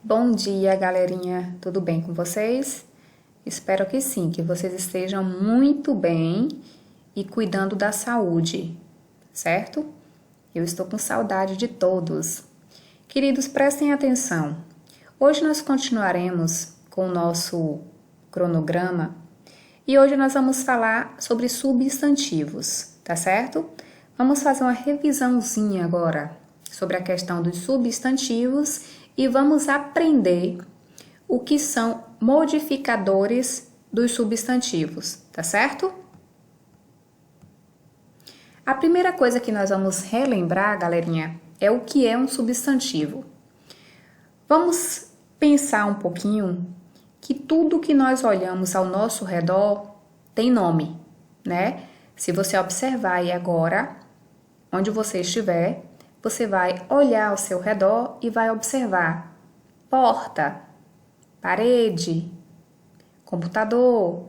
Bom dia, galerinha. Tudo bem com vocês? Espero que sim, que vocês estejam muito bem e cuidando da saúde, certo? Eu estou com saudade de todos. Queridos, prestem atenção. Hoje nós continuaremos com o nosso cronograma e hoje nós vamos falar sobre substantivos, tá certo? Vamos fazer uma revisãozinha agora sobre a questão dos substantivos e vamos aprender o que são modificadores dos substantivos, tá certo? A primeira coisa que nós vamos relembrar, galerinha, é o que é um substantivo. Vamos pensar um pouquinho que tudo que nós olhamos ao nosso redor tem nome, né? Se você observar aí agora, onde você estiver, você vai olhar ao seu redor e vai observar porta, parede, computador,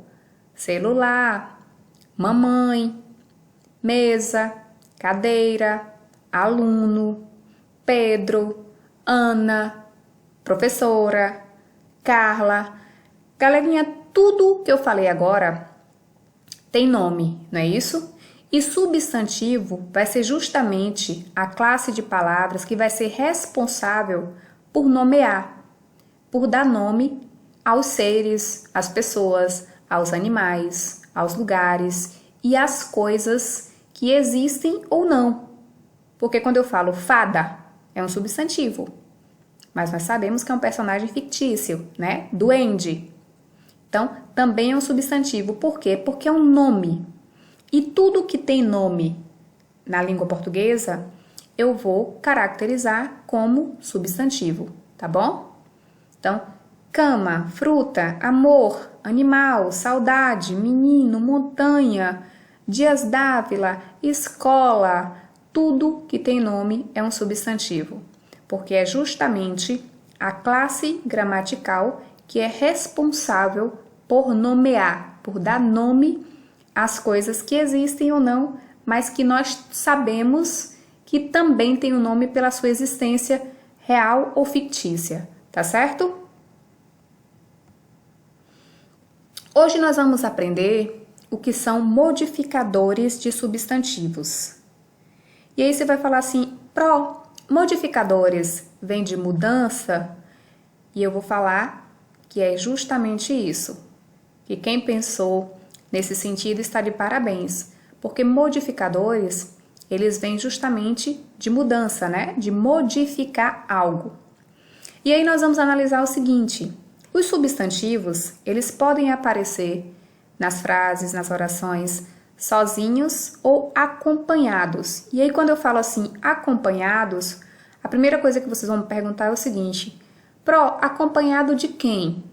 celular, mamãe, mesa, cadeira, aluno, Pedro, Ana, professora, Carla. Galerinha, tudo que eu falei agora tem nome, não é isso? E substantivo vai ser justamente a classe de palavras que vai ser responsável por nomear, por dar nome aos seres, às pessoas, aos animais, aos lugares e às coisas que existem ou não. Porque quando eu falo fada, é um substantivo, mas nós sabemos que é um personagem fictício, né? Duende. Então, também é um substantivo. Por quê? Porque é um nome. E tudo que tem nome na língua portuguesa, eu vou caracterizar como substantivo, tá bom? Então, cama, fruta, amor, animal, saudade, menino, montanha, Dias d'Ávila, escola, tudo que tem nome é um substantivo, porque é justamente a classe gramatical que é responsável por nomear, por dar nome as coisas que existem ou não, mas que nós sabemos que também tem um nome pela sua existência real ou fictícia, tá certo? Hoje nós vamos aprender o que são modificadores de substantivos. E aí você vai falar assim, modificadores vem de mudança? E eu vou falar que é justamente isso, que quem pensou nesse sentido está de parabéns, porque modificadores, eles vêm justamente de mudança, né? De modificar algo. E aí nós vamos analisar o seguinte, os substantivos, eles podem aparecer nas frases, nas orações, sozinhos ou acompanhados. E aí quando eu falo assim, acompanhados, a primeira coisa que vocês vão me perguntar é o seguinte, acompanhado de quem?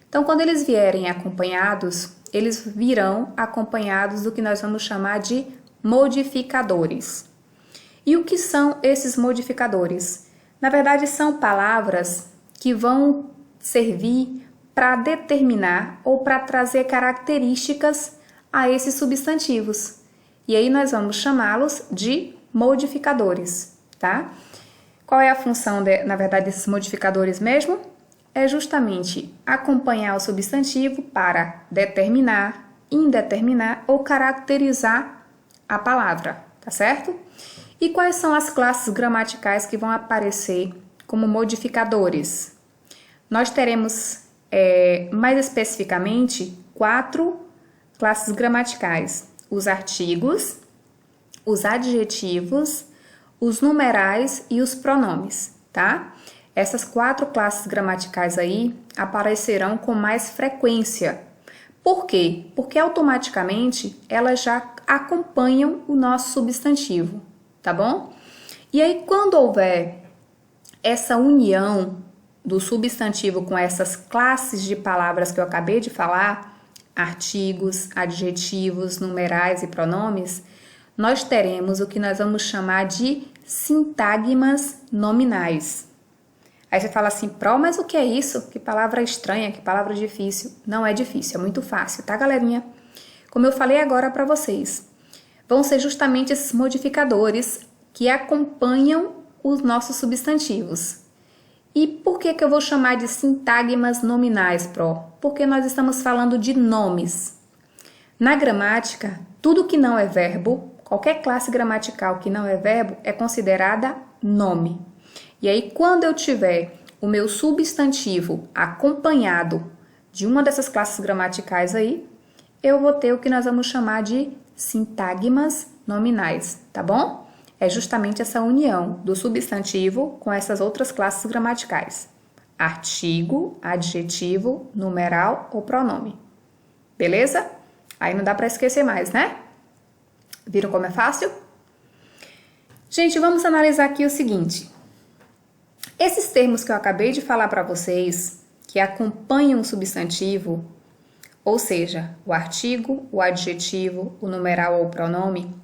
Então quando eles vierem acompanhados, eles virão acompanhados do que nós vamos chamar de modificadores. E o que são esses modificadores? Na verdade, são palavras que vão servir para determinar ou para trazer características a esses substantivos. E aí nós vamos chamá-los de modificadores, tá? Qual é a função, na verdade, desses modificadores mesmo? É justamente acompanhar o substantivo para determinar, indeterminar ou caracterizar a palavra, tá certo? E quais são as classes gramaticais que vão aparecer como modificadores? Nós teremos, mais especificamente, 4 classes gramaticais: os artigos, os adjetivos, os numerais e os pronomes, tá? Essas 4 classes gramaticais aí aparecerão com mais frequência. Por quê? Porque automaticamente elas já acompanham o nosso substantivo, tá bom? E aí quando houver essa união do substantivo com essas classes de palavras que eu acabei de falar, artigos, adjetivos, numerais e pronomes, nós teremos o que nós vamos chamar de sintagmas nominais. Aí você fala assim, mas o que é isso? Que palavra estranha, que palavra difícil. Não é difícil, é muito fácil, tá, galerinha? Como eu falei agora para vocês, vão ser justamente esses modificadores que acompanham os nossos substantivos. E por que eu vou chamar de sintagmas nominais, Pro? Porque nós estamos falando de nomes. Na gramática, tudo que não é verbo, qualquer classe gramatical que não é verbo, é considerada nome. E aí, quando eu tiver o meu substantivo acompanhado de uma dessas classes gramaticais aí, eu vou ter o que nós vamos chamar de sintagmas nominais, tá bom? É justamente essa união do substantivo com essas outras classes gramaticais. Artigo, adjetivo, numeral ou pronome. Beleza? Aí não dá para esquecer mais, né? Viram como é fácil? Gente, vamos analisar aqui o seguinte. Esses termos que eu acabei de falar para vocês, que acompanham o substantivo, ou seja, o artigo, o adjetivo, o numeral ou o pronome,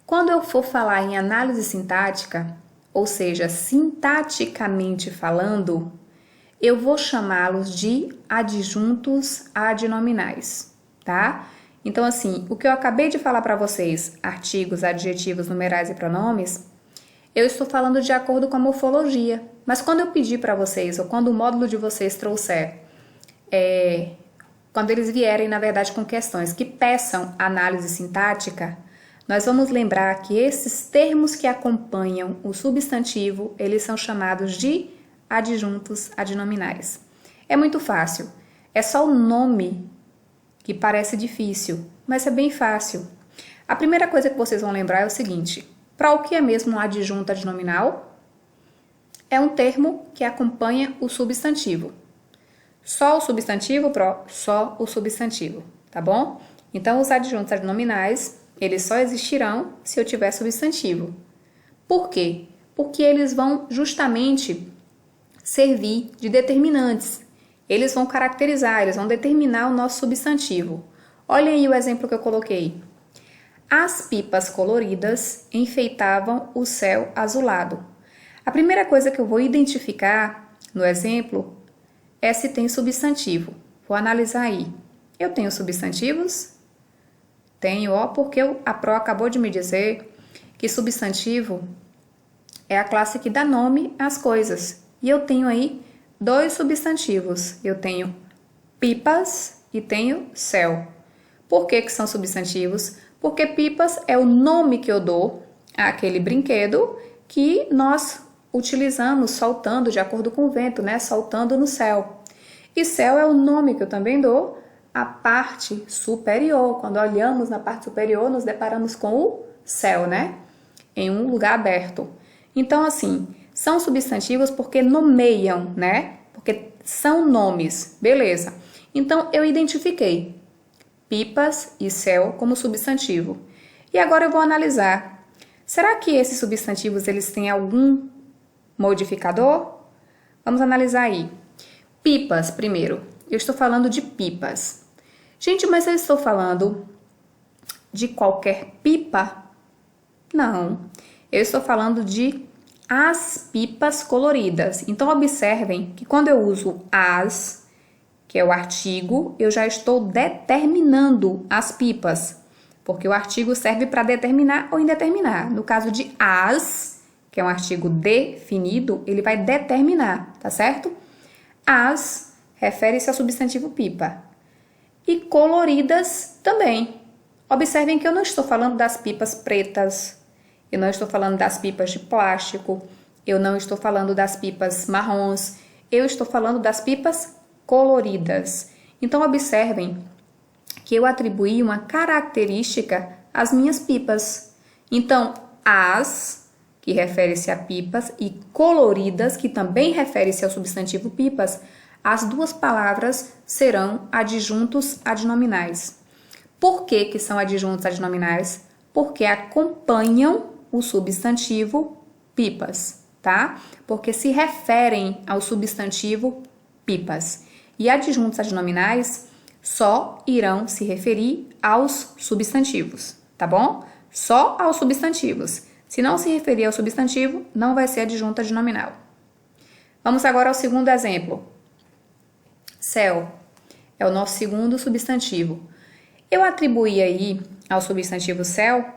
quando eu for falar em análise sintática, ou seja, sintaticamente falando, eu vou chamá-los de adjuntos adnominais, tá? Então, assim, o que eu acabei de falar para vocês, artigos, adjetivos, numerais e pronomes, eu estou falando de acordo com a morfologia. Mas quando eu pedir para vocês, ou quando o módulo de vocês trouxer, quando eles vierem, na verdade, com questões que peçam análise sintática, nós vamos lembrar que esses termos que acompanham o substantivo, eles são chamados de adjuntos adnominais. É muito fácil. É só o nome que parece difícil, mas é bem fácil. A primeira coisa que vocês vão lembrar é o seguinte: para o que é mesmo um adjunto adnominal? É um termo que acompanha o substantivo. Só o substantivo, só o substantivo, tá bom? Então, os adjuntos adnominais, eles só existirão se eu tiver substantivo. Por quê? Porque eles vão justamente servir de determinantes. Eles vão caracterizar, eles vão determinar o nosso substantivo. Olhem aí o exemplo que eu coloquei. As pipas coloridas enfeitavam o céu azulado. A primeira coisa que eu vou identificar no exemplo é se tem substantivo. Vou analisar aí. Eu tenho substantivos? Tenho, porque a Pro acabou de me dizer que substantivo é a classe que dá nome às coisas. E eu tenho aí 2 substantivos. Eu tenho pipas e tenho céu. Por que são substantivos? Porque pipas é o nome que eu dou àquele brinquedo que nós utilizamos soltando de acordo com o vento, né? Soltando no céu. E céu é o nome que eu também dou à parte superior. Quando olhamos na parte superior, nos deparamos com o céu, né? Em um lugar aberto. Então, assim, são substantivos porque nomeiam, né? Porque são nomes, beleza. Então, eu identifiquei pipas e céu como substantivo. E agora eu vou analisar. Será que esses substantivos eles têm algum modificador? Vamos analisar aí. Pipas, primeiro. Eu estou falando de pipas. Gente, mas eu estou falando de qualquer pipa? Não. Eu estou falando de as pipas coloridas. Então, observem que quando eu uso as, que é o artigo, eu já estou determinando as pipas, porque o artigo serve para determinar ou indeterminar. No caso de as, que é um artigo definido, ele vai determinar, tá certo? As refere-se ao substantivo pipa. E coloridas também. Observem que eu não estou falando das pipas pretas, eu não estou falando das pipas de plástico, eu não estou falando das pipas marrons, eu estou falando das pipas coloridas. Então, observem que eu atribuí uma característica às minhas pipas. Então, as, que refere-se a pipas, e coloridas, que também refere-se ao substantivo pipas, as duas palavras serão adjuntos adnominais. Por que são adjuntos adnominais? Porque acompanham o substantivo pipas, tá? Porque se referem ao substantivo pipas. E adjuntos adnominais só irão se referir aos substantivos, tá bom? Só aos substantivos. Se não se referir ao substantivo, não vai ser adjunto adnominal. Vamos agora ao segundo exemplo. Céu é o nosso segundo substantivo. Eu atribuí aí ao substantivo céu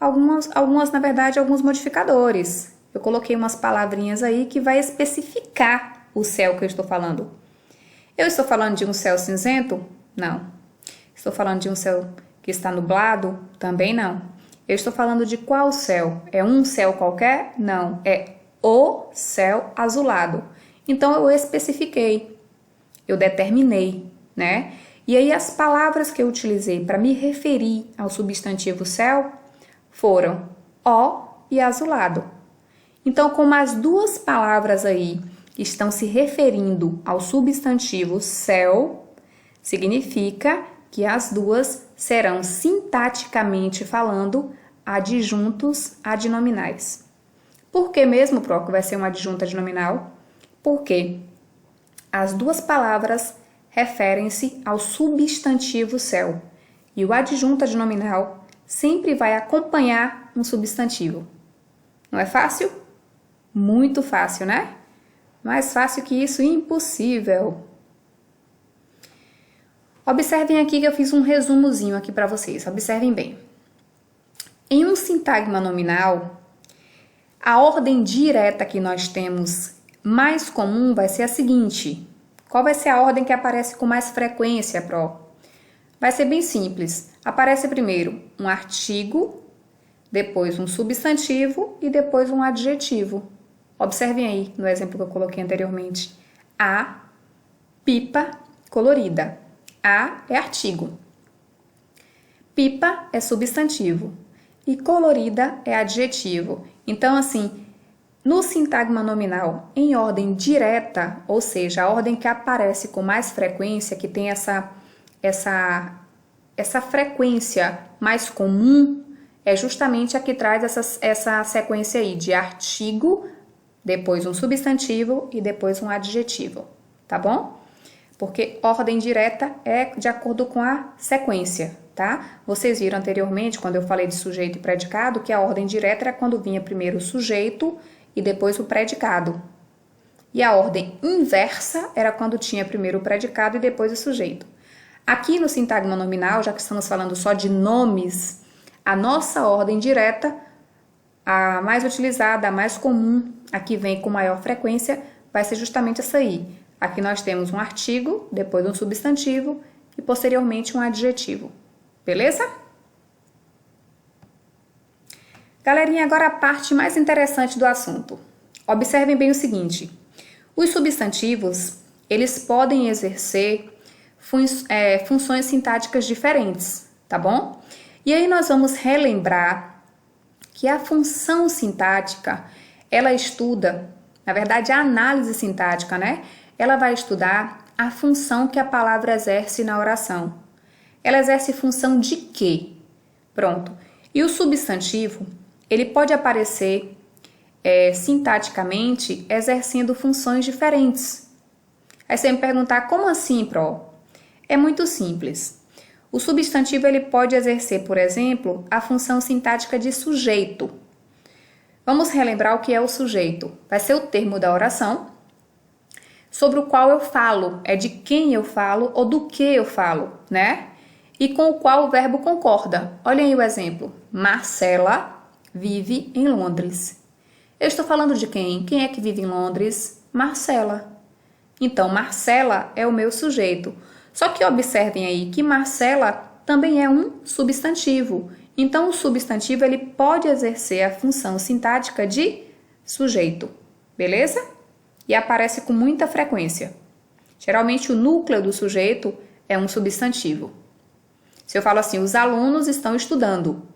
alguns, na verdade, alguns modificadores. eu coloquei umas palavrinhas aí que vai especificar o céu que eu estou falando. Eu estou falando de um céu cinzento? Não. Estou falando de um céu que está nublado? Também não. Eu estou falando de qual céu? É um céu qualquer? Não. É o céu azulado. Então, eu especifiquei. Eu determinei, né? E aí, as palavras que eu utilizei para me referir ao substantivo céu foram ó e azulado. Então, como as duas palavras aí estão se referindo ao substantivo céu, significa que as duas serão sintaticamente falando adjuntos adnominais. Por que mesmo, Pro, que vai ser um adjunto adnominal? Porque as duas palavras referem-se ao substantivo céu e o adjunto adnominal sempre vai acompanhar um substantivo. Não é fácil? Muito fácil, né? Mais fácil que isso, impossível. Observem aqui que eu fiz um resumozinho aqui para vocês. Observem bem. Em um sintagma nominal, a ordem direta que nós temos mais comum vai ser a seguinte. Qual vai ser a ordem que aparece com mais frequência, Pro? Vai ser bem simples. Aparece primeiro um artigo, depois um substantivo e depois um adjetivo. Observem aí no exemplo que eu coloquei anteriormente. A pipa colorida. A é artigo. Pipa é substantivo. E colorida é adjetivo. Então, assim, no sintagma nominal, em ordem direta, ou seja, a ordem que aparece com mais frequência, que tem essa frequência mais comum, é justamente a que traz essa sequência aí de artigo, depois um substantivo e depois um adjetivo, tá bom? Porque ordem direta é de acordo com a sequência, tá? Vocês viram anteriormente, quando eu falei de sujeito e predicado, que a ordem direta era quando vinha primeiro o sujeito e depois o predicado. E a ordem inversa era quando tinha primeiro o predicado e depois o sujeito. Aqui no sintagma nominal, já que estamos falando só de nomes, a nossa ordem direta, a mais utilizada, a mais comum, a que vem com maior frequência, vai ser justamente essa aí. Aqui nós temos um artigo, depois um substantivo e posteriormente um adjetivo. Beleza? Galerinha, agora a parte mais interessante do assunto. Observem bem o seguinte. Os substantivos, eles podem exercer funções sintáticas diferentes, tá bom? E aí nós vamos relembrar que a função sintática, ela estuda, na verdade a análise sintática, né? Ela vai estudar a função que a palavra exerce na oração. Ela exerce função de quê? Pronto. E o substantivo, ele pode aparecer sintaticamente exercendo funções diferentes. Aí você me perguntar, como assim, Pro? É muito simples. O substantivo ele pode exercer, por exemplo, a função sintática de sujeito. Vamos relembrar o que é o sujeito. Vai ser o termo da oração sobre o qual eu falo, é de quem eu falo ou do que eu falo, né? E com o qual o verbo concorda. Olhem aí o exemplo. Marcela vive em Londres. Eu estou falando de quem? Quem é que vive em Londres? Marcela. Então, Marcela é o meu sujeito. Só que observem aí que Marcela também é um substantivo. Então, o substantivo ele pode exercer a função sintática de sujeito. Beleza? E aparece com muita frequência. Geralmente, o núcleo do sujeito é um substantivo. Se eu falo assim, os alunos estão estudando.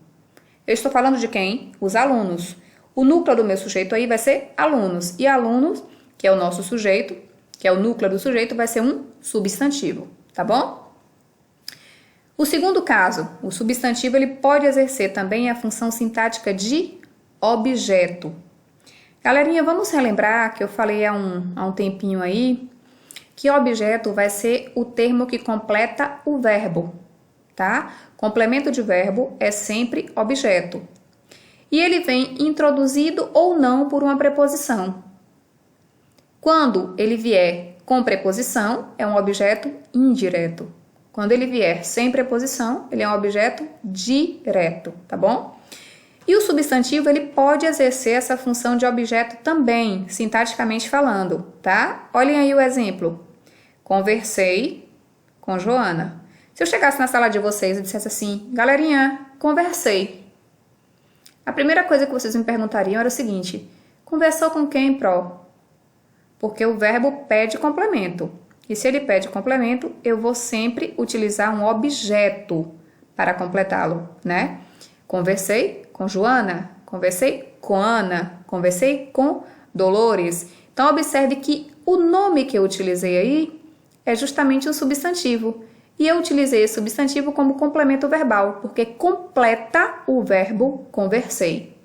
Eu estou falando de quem? Os alunos. O núcleo do meu sujeito aí vai ser alunos. E alunos, que é o nosso sujeito, que é o núcleo do sujeito, vai ser um substantivo. Tá bom? O segundo caso, o substantivo ele pode exercer também a função sintática de objeto. Galerinha, vamos relembrar que eu falei há um tempinho aí que objeto vai ser o termo que completa o verbo, tá? Complemento de verbo é sempre objeto. E ele vem introduzido ou não por uma preposição. Quando ele vier com preposição, é um objeto indireto. Quando ele vier sem preposição, ele é um objeto direto, tá bom? E o substantivo, ele pode exercer essa função de objeto também, sintaticamente falando, tá? Olhem aí o exemplo. Conversei com Joana. Se eu chegasse na sala de vocês e dissesse assim, galerinha, conversei. A primeira coisa que vocês me perguntariam era o seguinte, conversou com quem, Pro? Porque o verbo pede complemento. E se ele pede complemento, eu vou sempre utilizar um objeto para completá-lo, né? Conversei com Joana, conversei com Ana, conversei com Dolores. Então, observe que o nome que eu utilizei aí é justamente um substantivo. E eu utilizei esse substantivo como complemento verbal, porque completa o verbo conversei.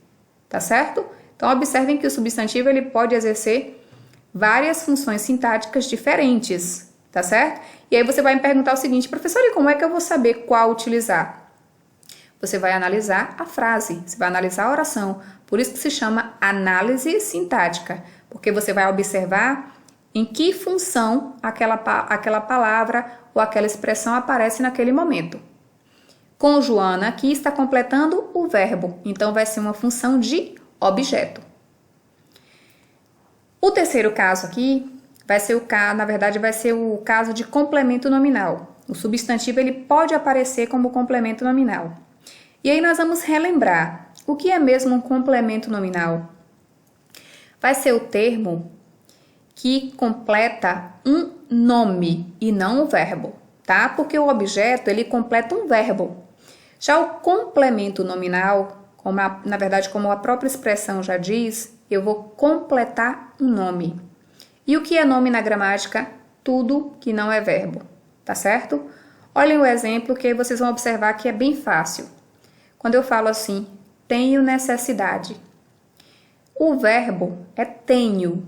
Tá certo? Então, observem que o substantivo ele pode exercer várias funções sintáticas diferentes, tá certo? E aí você vai me perguntar o seguinte, professor, e como é que eu vou saber qual utilizar? Você vai analisar a frase, você vai analisar a oração. Por isso que se chama análise sintática, porque você vai observar em que função aquela palavra ou aquela expressão aparece naquele momento. Com Joana, aqui está completando o verbo, então vai ser uma função de objeto. O terceiro caso aqui vai ser o caso de complemento nominal. O substantivo ele pode aparecer como complemento nominal. E aí nós vamos relembrar o que é mesmo um complemento nominal. Vai ser o termo que completa um nome e não o verbo, tá? Porque o objeto ele completa um verbo. Já o complemento nominal, como a própria expressão já diz, eu vou completar um nome. E o que é nome na gramática? Tudo que não é verbo, tá certo? Olhem o exemplo que vocês vão observar que é bem fácil. Quando eu falo assim, tenho necessidade. O verbo é tenho.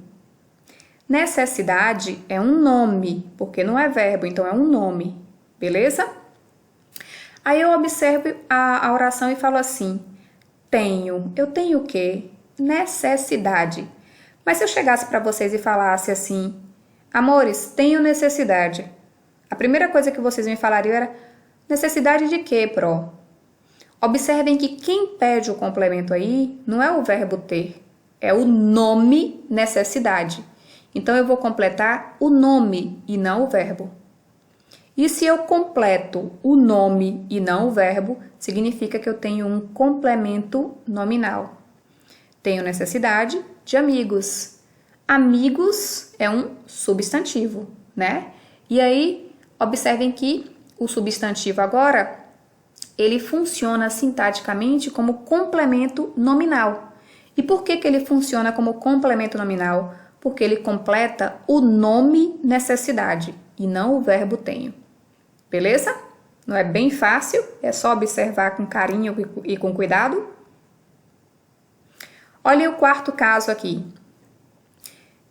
Necessidade é um nome, porque não é verbo, então é um nome, beleza? Aí eu observo a oração e falo assim, eu tenho o quê? Necessidade. Mas se eu chegasse para vocês e falasse assim, amores, tenho necessidade. A primeira coisa que vocês me falariam era, necessidade de quê, Pro? Observem que quem pede o complemento aí não é o verbo ter, é o nome necessidade. Então, eu vou completar o nome e não o verbo. E se eu completo o nome e não o verbo, significa que eu tenho um complemento nominal. Tenho necessidade de amigos. Amigos é um substantivo, né? E aí, observem que o substantivo agora, ele funciona sintaticamente como complemento nominal. E por que ele funciona como complemento nominal? Porque ele completa o nome necessidade e não o verbo tenho. Beleza? Não é bem fácil, é só observar com carinho e com cuidado. Olha o quarto caso aqui.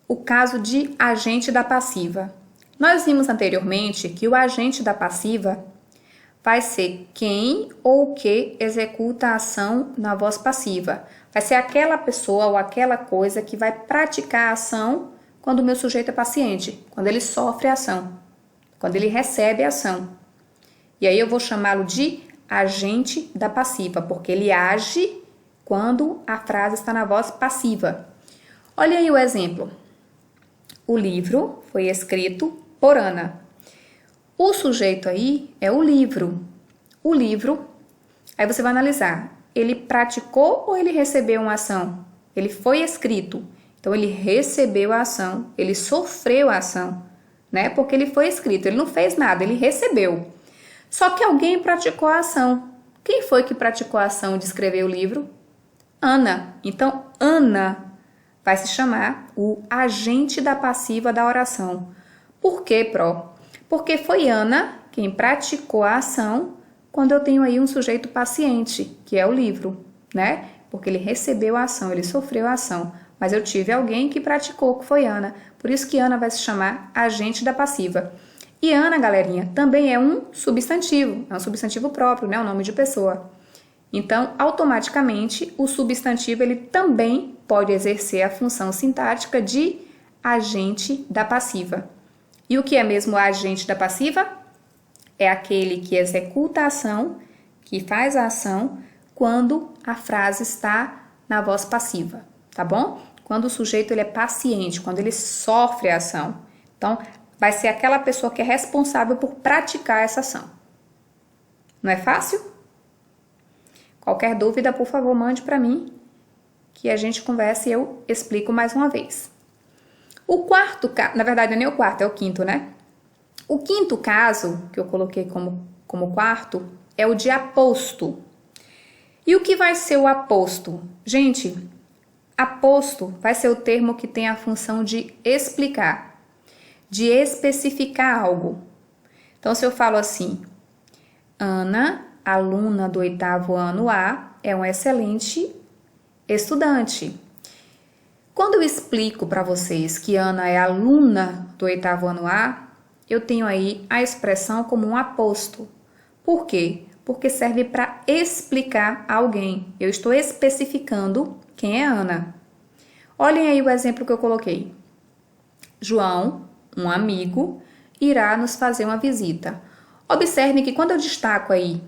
O caso de agente da passiva. Nós vimos anteriormente que o agente da passiva vai ser quem ou o que executa a ação na voz passiva. Vai ser aquela pessoa ou aquela coisa que vai praticar a ação quando o meu sujeito é paciente, quando ele sofre a ação, quando ele recebe a ação. E aí eu vou chamá-lo de agente da passiva, porque ele age quando a frase está na voz passiva. Olha aí o exemplo. O livro foi escrito por Ana. O sujeito aí é o livro. O livro, aí você vai analisar, ele praticou ou ele recebeu uma ação? Ele foi escrito, então ele recebeu a ação, ele sofreu a ação, né? Porque ele foi escrito, ele não fez nada, ele recebeu. Só que alguém praticou a ação. Quem foi que praticou a ação de escrever o livro? Ana. Então, Ana vai se chamar o agente da passiva da oração. Por quê, Pro? Porque foi Ana quem praticou a ação quando eu tenho aí um sujeito paciente, que é o livro, né? Porque ele recebeu a ação, ele sofreu a ação. Mas eu tive alguém que praticou, que foi Ana. Por isso que Ana vai se chamar agente da passiva. E Ana, galerinha, também é um substantivo próprio, né? Um nome de pessoa. Então, automaticamente, o substantivo ele também pode exercer a função sintática de agente da passiva. E o que é mesmo o agente da passiva? É aquele que executa a ação, que faz a ação, quando a frase está na voz passiva, tá bom? Quando o sujeito ele é paciente, quando ele sofre a ação. Então, vai ser aquela pessoa que é responsável por praticar essa ação. Não é fácil? Qualquer dúvida, por favor, mande para mim, que a gente conversa e eu explico mais uma vez. O quarto caso, na verdade não é nem o quarto, é o quinto, né? O quinto caso, que eu coloquei como quarto, é o de aposto. E o que vai ser o aposto? Gente, aposto vai ser o termo que tem a função de explicar, de especificar algo. Então, se eu falo assim, Ana, aluna do 8º ano A, é uma excelente estudante. Quando eu explico para vocês que Ana é aluna do 8º ano A, eu tenho aí a expressão como um aposto. Por quê? Porque serve para explicar a alguém. Eu estou especificando quem é Ana. Olhem aí o exemplo que eu coloquei. João, um amigo, irá nos fazer uma visita. Observem que quando eu destaco aí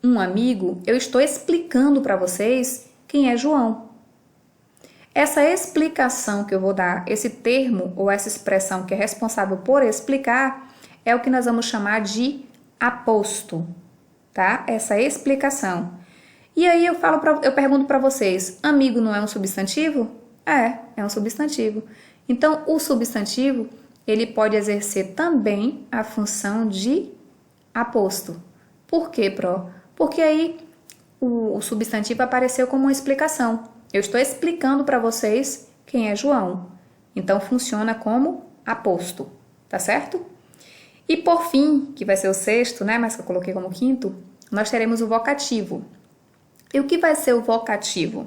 um amigo, eu estou explicando para vocês quem é João. Essa explicação que eu vou dar, esse termo ou essa expressão que é responsável por explicar, é o que nós vamos chamar de aposto, tá? Essa explicação. E aí eu pergunto para vocês, amigo não é um substantivo? É um substantivo. Então, o substantivo, ele pode exercer também a função de aposto. Por quê, Pro? Porque aí o substantivo apareceu como uma explicação. Eu estou explicando para vocês quem é João. Então, funciona como aposto, tá certo? E por fim, que vai ser o sexto, né, mas que eu coloquei como quinto, nós teremos o vocativo. E o que vai ser o vocativo?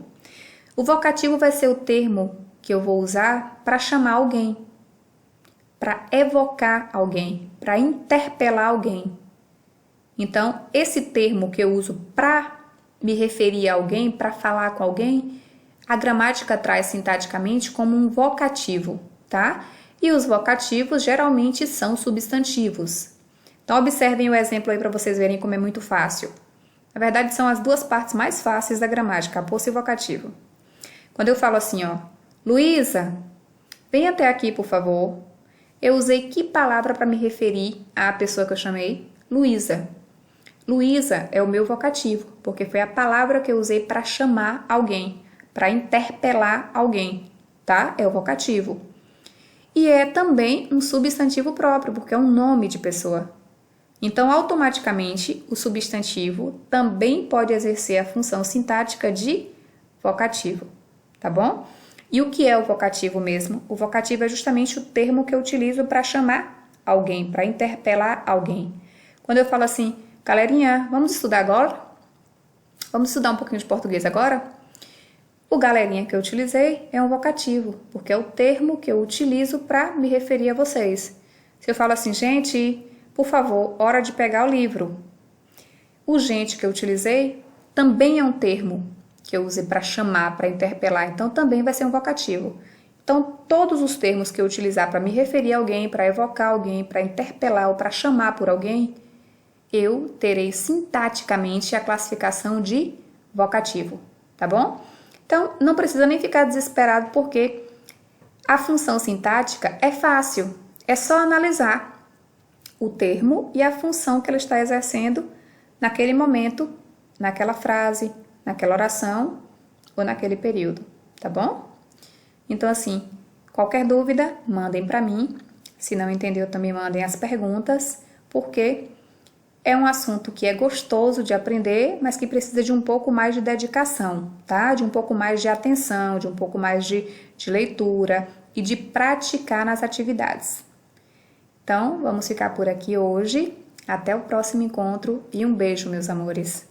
O vocativo vai ser o termo que eu vou usar para chamar alguém, para evocar alguém, para interpelar alguém. Então, esse termo que eu uso para me referir a alguém, para falar com alguém, a gramática traz sintaticamente como um vocativo, tá? E os vocativos geralmente são substantivos. Então, observem o exemplo aí para vocês verem como é muito fácil. Na verdade, são as duas partes mais fáceis da gramática, aposto e vocativo. Quando eu falo assim, ó, Luísa, vem até aqui, por favor. Eu usei que palavra para me referir à pessoa que eu chamei? Luísa. Luísa é o meu vocativo, porque foi a palavra que eu usei para chamar alguém, para interpelar alguém, tá? É o vocativo. E é também um substantivo próprio, porque é um nome de pessoa. Então, automaticamente, o substantivo também pode exercer a função sintática de vocativo, tá bom? E o que é o vocativo mesmo? O vocativo é justamente o termo que eu utilizo para chamar alguém, para interpelar alguém. Quando eu falo assim, galerinha, vamos estudar agora? Vamos estudar um pouquinho de português agora? O galerinha que eu utilizei é um vocativo, porque é o termo que eu utilizo para me referir a vocês. Se eu falo assim, gente, por favor, hora de pegar o livro. O gente que eu utilizei também é um termo que eu usei para chamar, para interpelar, então também vai ser um vocativo. Então, todos os termos que eu utilizar para me referir a alguém, para evocar alguém, para interpelar ou para chamar por alguém, eu terei sintaticamente a classificação de vocativo, tá bom? Então, não precisa nem ficar desesperado, porque a função sintática é fácil. É só analisar o termo e a função que ela está exercendo naquele momento, naquela frase, naquela oração ou naquele período, tá bom? Então, assim, qualquer dúvida, mandem para mim. Se não entendeu, também mandem as perguntas, porque é um assunto que é gostoso de aprender, mas que precisa de um pouco mais de dedicação, tá? De um pouco mais de atenção, de um pouco mais de leitura e de praticar nas atividades. Então, vamos ficar por aqui hoje. Até o próximo encontro e um beijo, meus amores!